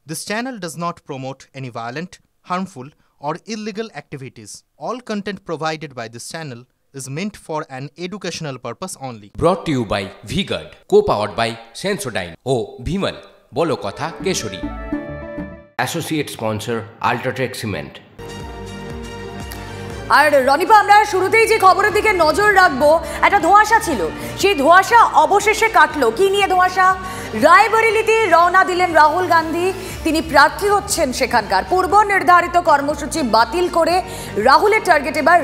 This channel does not promote any violent, harmful, or illegal activities. All content provided by this channel is meant for an educational purpose only. Brought to you by V-Guard, co-powered by Sensodyne O Bhimal, বলো কথা Keshari. Associate sponsor Ultratech Cement। আর রনিপা, আমরা শুরুতেই যে খবরের দিকে নজর রাখবো, একটা ধোঁয়াশা ছিল, সেই ধোঁয়াশা অবশেষে কাটলো। কি নিয়ে ধোঁয়াশা? রায়বরেলিতে রওনা দিলেন রাহুল গান্ধী। তিনি প্রার্থী হচ্ছেন সেখানকার। পূর্ব নির্ধারিত কর্মসূচি বাতিল করে রাহুলের টার্গেট এবার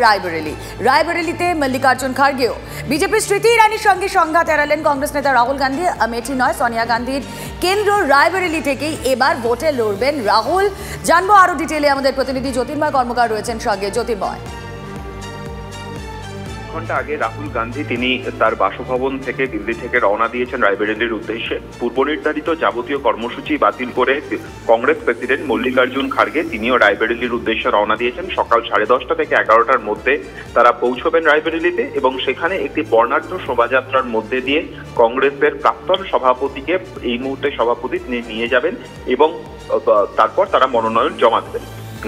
রায়বরেলিতে মল্লিকার্জুন খার্গেও। বিজেপি স্মৃতি ইরানির সঙ্গে সংঘাত এড়ালেন কংগ্রেস নেতা রাহুল গান্ধী। আমেঠি নয়, সোনিয়া গান্ধীর কেন্দ্র রায়বরেলি থেকেই এবার ভোটে লড়বেন রাহুল। জানবো আরো ডিটেলে, আমাদের প্রতিনিধি জ্যোতির্ময় কর্মকার রয়েছেন সঙ্গে। জ্যোতির্ময়, ঘন্টা আগে রাহুল গান্ধী তিনি তার বাসভবন থেকে দিল্লি থেকে রওনা দিয়েছেন রায়বেরেলির উদ্দেশ্যে। পূর্ব নির্ধারিত যাবতীয় কর্মসূচি বাতিল করে কংগ্রেস প্রেসিডেন্ট মল্লিকার্জুন খার্গে তিনিও রায়বেরেলির উদ্দেশ্যে রওনা দিয়েছেন। সকাল 10:30 থেকে 11টার মধ্যে তারা পৌঁছবেন রায়বেরেলিতে এবং সেখানে একটি বর্ণাঢ্য শোভাযাত্রার মধ্যে দিয়ে কংগ্রেসের প্রাক্তন সভাপতিকে, এই মুহূর্তে সভাপতি, তিনি নিয়ে যাবেন এবং তারপর তারা মনোনয়ন জমা দেবেন।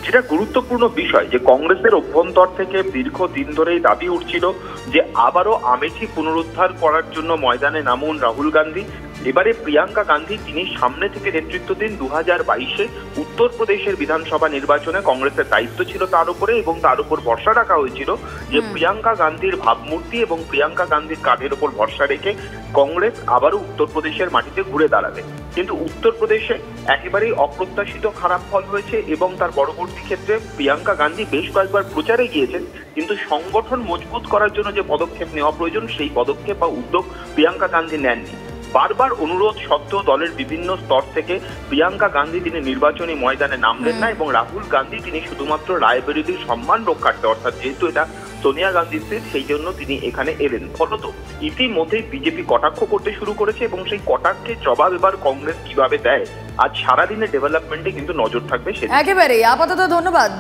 যেটা গুরুত্বপূর্ণ বিষয় যে কংগ্রেসের অভ্যন্তর থেকে দীর্ঘদিন ধরেই দাবি উঠছিল যে আবারও আমেঠি পুনরুদ্ধার করার জন্য ময়দানে নামুন রাহুল গান্ধী। এবারে প্রিয়াঙ্কা গান্ধী তিনি সামনে থেকে নেতৃত্ব দিন। 2022-এ উত্তরপ্রদেশের বিধানসভা নির্বাচনে কংগ্রেসের দায়িত্ব ছিল তার উপরে এবং তার উপর ভরসা রাখা হয়েছিল যে প্রিয়াঙ্কা গান্ধীর ভাবমূর্তি এবং প্রিয়াঙ্কা গান্ধীর কাঁধের উপর ভরসা রেখে কংগ্রেস আবারও উত্তরপ্রদেশের মাটিতে ঘুরে দাঁড়াবে। কিন্তু উত্তরপ্রদেশে একেবারেই অপ্রত্যাশিত খারাপ ফল হয়েছে এবং তার পরবর্তী ক্ষেত্রে প্রিয়াঙ্কা গান্ধী বেশ কয়েকবার প্রচারে গিয়েছেন, কিন্তু সংগঠন মজবুত করার জন্য যে পদক্ষেপ নেওয়া প্রয়োজন সেই পদক্ষেপ বা উদ্যোগ প্রিয়াঙ্কা গান্ধী নেননি। বারবার অনুরোধ সত্ত্বেও দলের বিভিন্ন স্তর থেকে প্রিয়াঙ্কা গান্ধী তিনি নির্বাচনী ময়দানে নামলেন না এবং রাহুল গান্ধী তিনি শুধুমাত্র রায়বেরেলির সম্মান রক্ষার্থে, অর্থাৎ যেহেতু এটা সোনিয়া গান্ধীর সিট, সেই জন্য তিনি এখানে এলেন। ফলত ইতিমধ্যেই বিজেপি কটাক্ষ করতে শুরু করেছে এবং সেই কটাক্ষের জবাব এবার কংগ্রেস কিভাবে দেয় আজ সারাদিনের ডেভেলপমেন্টে কিন্তু নজর থাকবে। একেবারে আপাতত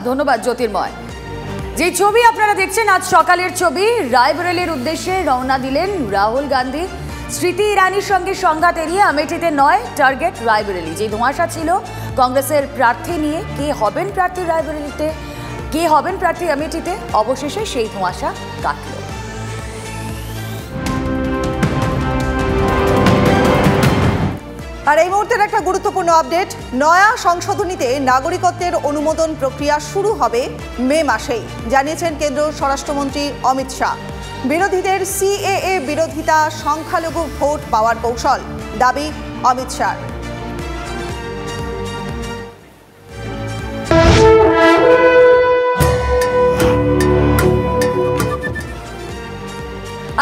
ধন্যবাদ জ্যোতির্ময়। যে ছবি আপনারা দেখছেন আজ সকালের ছবি, রায়বরেলির উদ্দেশ্যে রওনা দিলেন রাহুল গান্ধী। স্মৃতি ইরানির সঙ্গে সংঘাত এড়িয়ে আমেঠিতে নয়, টার্গেট রায়বরেলি। যে ধোঁয়াশা ছিল কংগ্রেসের প্রার্থী নিয়ে, কে হবেন প্রার্থী রায়বরেলিতে, কে হবেন প্রার্থী আমেঠিতে, অবশেষে সেই ধোঁয়াশা কাটল। আর এই মুহূর্তের একটা গুরুত্বপূর্ণ আপডেট, নয়া সংশোধনীতে নাগরিকত্বের অনুমোদন প্রক্রিয়া শুরু হবে মে মাসেই, জানিয়েছেন কেন্দ্রীয় স্বরাষ্ট্রমন্ত্রী অমিত শাহ। বিরোধীদের সিএএ বিরোধিতা সংখ্যালঘু ভোট পাওয়ার কৌশল, দাবি অমিত শাহ।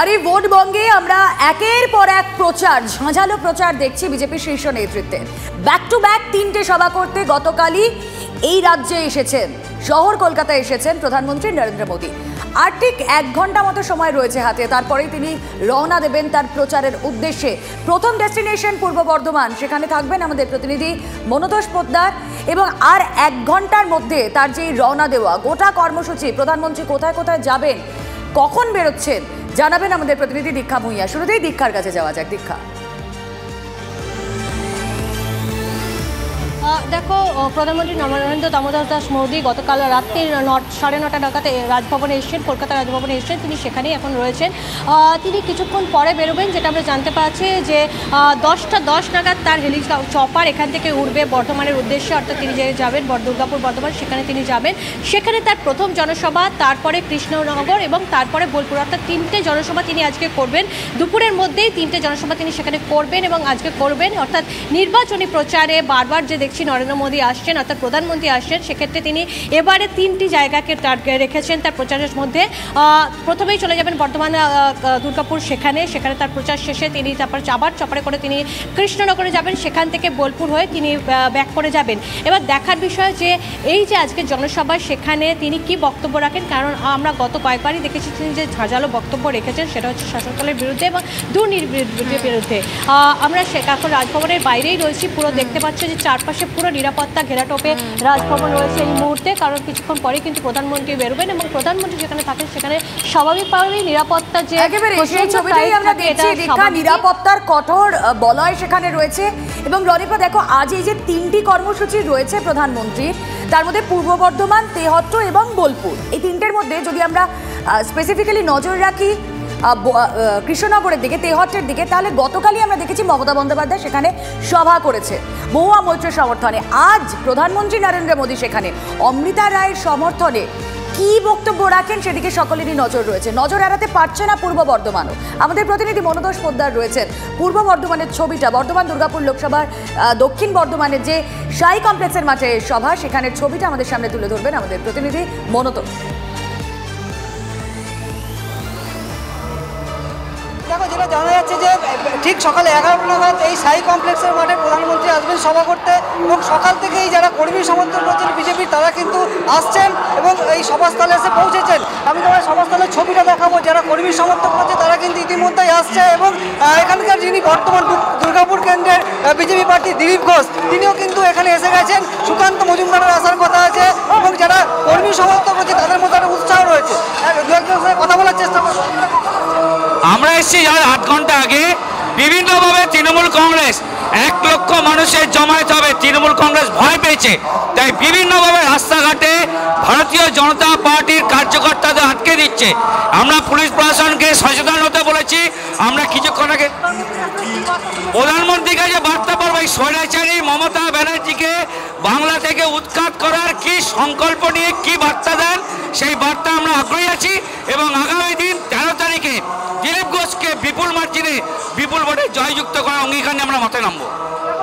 আর এই ভোট বঙ্গে আমরা একের পর এক প্রচার, ঝাঁঝালো প্রচার দেখছি বিজেপির শীর্ষ নেতৃত্বের। ব্যাক টু ব্যাক 3টে সভা করতে গতকালই এই রাজ্যে এসেছেন, শহর কলকাতায় এসেছেন প্রধানমন্ত্রী নরেন্দ্র মোদী। আর ঠিক 1 ঘন্টা মতো সময় রয়েছে হাতে, তারপরেই তিনি রওনা দেবেন তার প্রচারের উদ্দেশ্যে। প্রথম ডেস্টিনেশন পূর্ব বর্ধমান, সেখানে থাকবেন আমাদের প্রতিনিধি মনোতোষ পোদ্দার এবং আর 1 ঘন্টার মধ্যে তার যে রওনা দেওয়া গোটা কর্মসূচি, প্রধানমন্ত্রী কোথায় কোথায় যাবেন, কখন বেরোচ্ছেন, জানাবেন আমাদের প্রতিনিধি দীক্ষা ভূঁইয়া। শুরুতেই দীক্ষার কাছে যাওয়া যাক। দীক্ষা, দেখো, প্রধানমন্ত্রী নরেন্দ্র দামোদর দাস মোদী গতকাল রাত্রি 9:30 নাগাদ রাজভবনে এসেছেন, কলকাতা রাজভবনে এসেছেন। তিনি সেখানেই এখন রয়েছেন। তিনি কিছুক্ষণ পরে বেরোবেন, যেটা আমরা জানতে পারছি যে 10:10 নাগাদ তার চপার এখান থেকে উঠবে বর্ধমানের উদ্দেশ্যে, অর্থাৎ তিনি যে যাবেন দুর্গাপুর বর্ধমান, সেখানে তিনি যাবেন। সেখানে তার প্রথম জনসভা, তারপরে কৃষ্ণনগর এবং তারপরে বোলপুর, অর্থাৎ 3টে জনসভা তিনি আজকে করবেন। দুপুরের মধ্যেই 3টে জনসভা তিনি সেখানে করবেন এবং আজকে করবেন। অর্থাৎ নির্বাচনী প্রচারে বারবার যে দেখছি নরেন্দ্র মোদী আসছেন, অর্থাৎ প্রধানমন্ত্রী আসছেন, সেক্ষেত্রে তিনি এবারে 3টি জায়গাকে টার্গেট রেখেছেন তার প্রচারের মধ্যে। প্রথমেই চলে যাবেন বর্ধমান দুর্গাপুর, সেখানে তার প্রচার শেষে তিনি তারপর আবার চপারে করে তিনি কৃষ্ণনগরে যাবেন, সেখান থেকে বোলপুর হয়ে তিনি ব্যাক করে যাবেন। এবার দেখার বিষয় যে এই যে আজকে জনসভা, সেখানে তিনি কি বক্তব্য রাখেন, কারণ আমরা গত কয়েকবারই দেখেছি তিনি যে ঝাঁঝালো বক্তব্য রেখেছেন, সেটা হচ্ছে শাসক দলের বিরুদ্ধে এবং দুর্নীতির বিরুদ্ধে। আমরা এখন রাজভবনের বাইরেই রয়েছি, পুরো দেখতে পাচ্ছি যে চারপাশে পুরো নিরাপত্তা ঘেরাটোপে রাজভবন রয়েছে এই মুহূর্তে, কারণ কিছুক্ষণ পরে কিন্তু প্রধানমন্ত্রী বেরোবেন এবং প্রধানমন্ত্রী যেখানে থাকেন সেখানে স্বাভাবিকভাবেই নিরাপত্তা যে একেবারে সেই ছবিটাই আমরা দেখছি, দীক্ষা নিরাপত্তার কঠোর বলয় সেখানে রয়েছে। এবং রনিপা দেখো, আজ এই যে 3টি কর্মসূচি রয়েছে প্রধানমন্ত্রীর, তার মধ্যে পূর্ব বর্ধমান, তেহট্ট এবং বোলপুর, এই 3টের মধ্যে যদি আমরা স্পেসিফিক্যালি নজর রাখি কৃষ্ণনগরের দিকে, তেহট্টের দিকে, তাহলে গতকালই আমরা দেখেছি মমতা বন্দ্যোপাধ্যায় সেখানে সভা করেছে মহুয়া মৈত্রের সমর্থনে। আজ প্রধানমন্ত্রী নরেন্দ্র মোদী সেখানে অমৃতা রায়ের সমর্থনে কি বক্তব্য রাখেন সেদিকে সকলেরই নজর রয়েছে। নজর এড়াতে পারছে না পূর্ব বর্ধমানও। আমাদের প্রতিনিধি মনোদোষ পোদ্দার রয়েছেন পূর্ব বর্ধমানের ছবিটা, বর্ধমান দুর্গাপুর লোকসভার দক্ষিণ বর্ধমানের যে সাই কমপ্লেক্সের মাঠে সভা, সেখানের ছবিটা আমাদের সামনে তুলে ধরবেন আমাদের প্রতিনিধি মনোদোষ। দেখো, যেটা জানা যাচ্ছে যে ঠিক সকালে 11টা নাগাদ এই সাই কমপ্লেক্সের মাঠে প্রধানমন্ত্রী আসবেন সভা করতে, এবং সকাল থেকেই যারা কর্মী সমর্থন করছেন বিজেপির তারা কিন্তু আসছেন এবং এই সভাস্থলে এসে পৌঁছেছেন। আমি তোমার সভাস্থলের ছবিটা দেখাবো, যারা কর্মী সমর্থন করছে তারা কিন্তু ইতিমধ্যেই আসছে এবং এখানকার যিনি বর্তমান দুর্গাপুর কেন্দ্রের বিজেপি প্রার্থী দিলীপ ঘোষ, তিনিও কিন্তু এখানে এসে গেছেন। সুকান্ত মজুমদারের আসার কথা আছে এবং যারা কর্মী সমর্থন করছে তাদের মধ্যে একটা উৎসাহ রয়েছে। দু একজনের সাথে কথা বলার চেষ্টা করবো। আমরা এসেছি 8 ঘন্টা আগে। বিভিন্নভাবে তৃণমূল কংগ্রেস 1 লক্ষ মানুষের জমায়েত হবে, তৃণমূল কংগ্রেস ভয় পেয়েছে, তাই বিভিন্নভাবে রাস্তাঘাটে ভারতীয় জনতা পার্টির কার্যকর্তাদের আটকে দিচ্ছে। আমরা পুলিশ প্রশাসনকে সচেতন হতে বলেছি। আমরা কিছুক্ষণ আগে প্রধানমন্ত্রীর কাছে বার্তা পাবো, এই স্বৈরাচারী মমতা ব্যানার্জিকে বাংলা থেকে উৎখাত করার কি সংকল্প নিয়ে কি বার্তা দেন, সেই বার্তা আমরা আগ্রহী আছি। এবং আগামী দিন 13 তারিখে দিলীপ ঘোষকে বিপুল মার্জিনে বিপুল ভোটে জয়যুক্ত করার অঙ্গীকার নিয়ে আমরা মাথায় নামবো।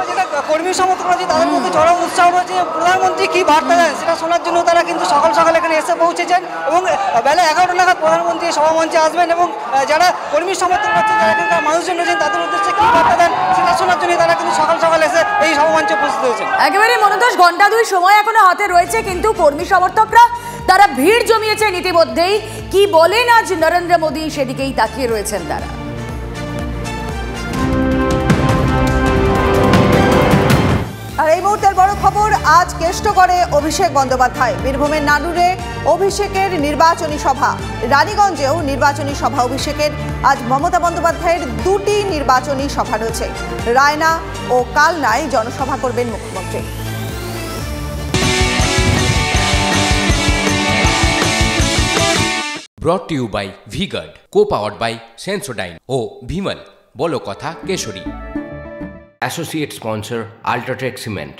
যেটা কর্মী সমর্থন আছে তাদের মধ্যে চরম উৎসাহ রয়েছে। প্রধানমন্ত্রী কি বার্তা দেন সেটা শোনার জন্য তারা কিন্তু সকাল সকাল এখানে এসে পৌঁছেছেন এবং বেলা 11টা নাগাদ প্রধানমন্ত্রী সভামঞ্চে আসবেন এবং যারা কর্মী সমর্থন করছেন, যারা কিন্তু মানুষজন রয়েছেন, তাদের উদ্দেশ্যে কি বার্তা দেন সেটা শোনার জন্য তারা কিন্তু সকাল সকাল এসে এই সভামঞ্চে উপস্থিত হয়েছেন। একেবারে মনোদোষ, ঘন্টা 2 সময় এখনো হাতে রয়েছে, কিন্তু কর্মী সমর্থকরা তারা ভিড় জমিয়েছেন ইতিমধ্যেই। কি বলেন আজ নরেন্দ্র মোদী, সেদিকেই তাকিয়ে রয়েছেন তারা। আর এই মুহূর্তের বড় খবর, আজ কেষ্টগড়ে অভিষেক বন্দ্যোপাধ্যায়, বীরভূমের নানুরে অভিষেকের নির্বাচনী সভা, রানীগঞ্জেও নির্বাচনী সভা অভিষেকের। আজ মমতা বন্দ্যোপাধ্যায়ের 2টি নির্বাচনী সভা রয়েছে। রায়না ও কালনায় জনসভা করবেন মুখ্যমন্ত্রী। Brought to you by V-Guard, co-powered by Sensodyne O Bhimal, বলো কথা Keshari. Associate sponsor Ultratech Cement.